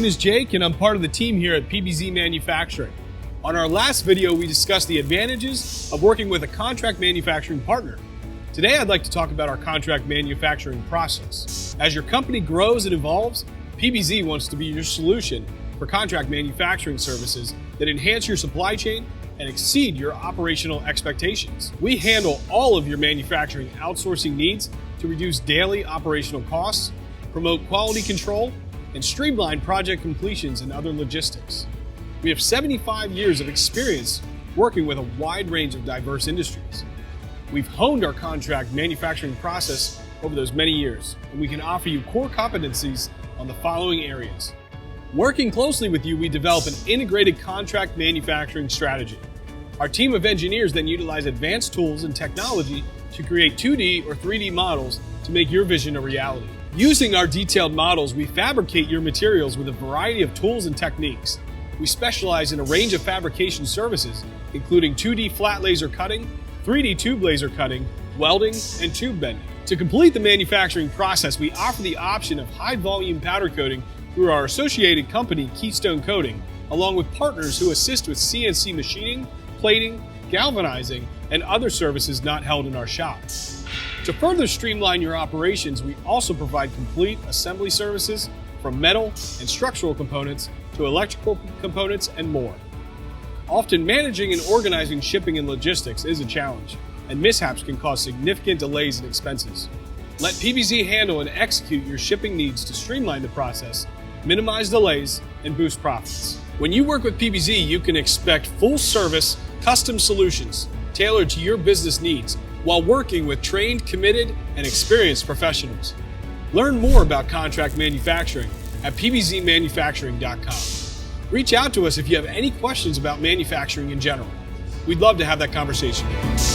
name is Jake and I'm part of the team here at PBZ Manufacturing. On our last video, we discussed the advantages of working with a contract manufacturing partner. Today, I'd like to talk about our contract manufacturing process. As your company grows and evolves, PBZ wants to be your solution for contract manufacturing services that enhance your supply chain and exceed your operational expectations. We handle all of your manufacturing outsourcing needs to reduce daily operational costs, promote quality control, and streamline project completions and other logistics. We have 75 years of experience working with a wide range of diverse industries. We've honed our contract manufacturing process over those many years, and we can offer you core competencies on the following areas. Working closely with you, we develop an integrated contract manufacturing strategy. Our team of engineers then utilize advanced tools and technology to create 2D or 3D models to make your vision a reality. Using our detailed models, we fabricate your materials with a variety of tools and techniques. We specialize in a range of fabrication services, including 2D flat laser cutting, 3D tube laser cutting, welding, and tube bending. To complete the manufacturing process, we offer the option of high volume powder coating through our associated company, Keystone Coating, along with partners who assist with CNC machining, plating, galvanizing, and other services not held in our shop. To further streamline your operations, we also provide complete assembly services from metal and structural components to electrical components and more. Often managing and organizing shipping and logistics is a challenge, and mishaps can cause significant delays and expenses. Let PBZ handle and execute your shipping needs to streamline the process, minimize delays, and boost profits. When you work with PBZ, you can expect full service, custom solutions tailored to your business needs while working with trained, committed, and experienced professionals. Learn more about contract manufacturing at pbzmanufacturing.com. Reach out to us if you have any questions about manufacturing in general. We'd love to have that conversation with you.